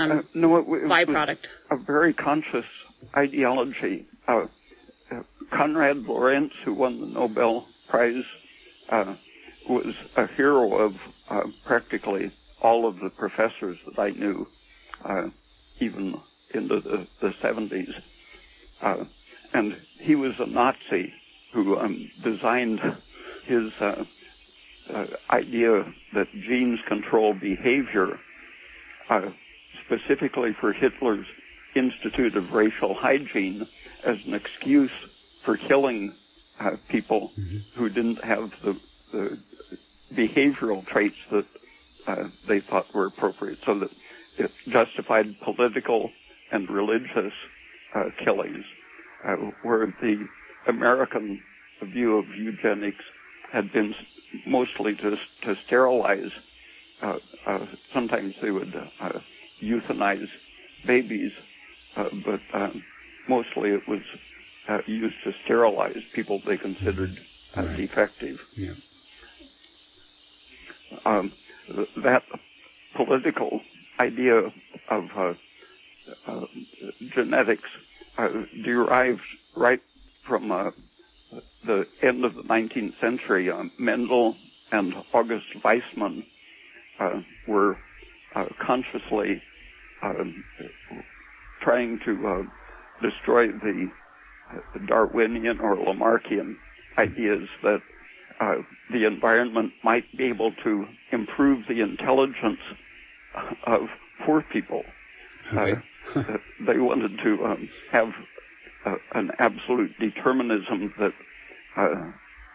No, it byproduct. Was a very conscious ideology. Konrad Lorenz, who won the Nobel Prize, was a hero of practically all of the professors that I knew, even into the 70s. And he was a Nazi who designed his idea that genes control behavior specifically for Hitler's Institute of Racial Hygiene as an excuse for killing people who didn't have the behavioral traits that they thought were appropriate, so that it justified political and religious killings, where the American view of eugenics had been mostly to sterilize. Sometimes they would euthanize babies, but mostly it was used to sterilize people they considered defective. Yeah. That political idea of genetics derived right from the end of the 19th century. Mendel and August Weismann were consciously trying to destroy the Darwinian or Lamarckian ideas that the environment might be able to improve the intelligence of poor people. Okay. They wanted to have an absolute determinism that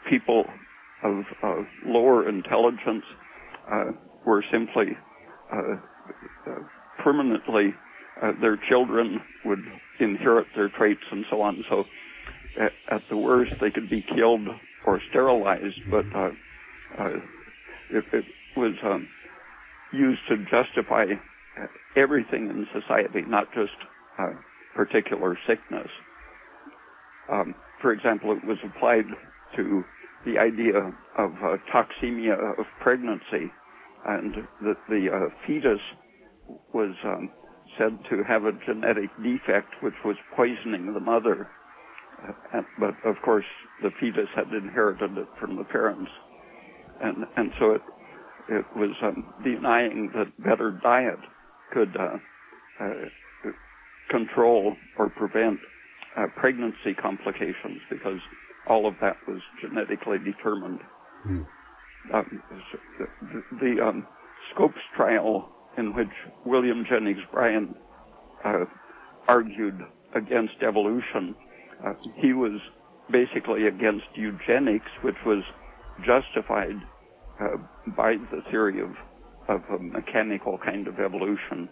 people of lower intelligence were simply permanently, their children would inherit their traits and so on. So at the worst, they could be killed or sterilized, but it was used to justify everything in society, not just particular sickness. For example, it was applied to the idea of toxemia of pregnancy, and that the fetus was said to have a genetic defect which was poisoning the mother. But of course, the fetus had inherited it from the parents, and so it was denying that better diet could control or prevent pregnancy complications, because all of that was genetically determined. The Scopes trial, in which William Jennings Bryan argued against evolution, he was basically against eugenics, which was justified by the theory of a mechanical kind of evolution.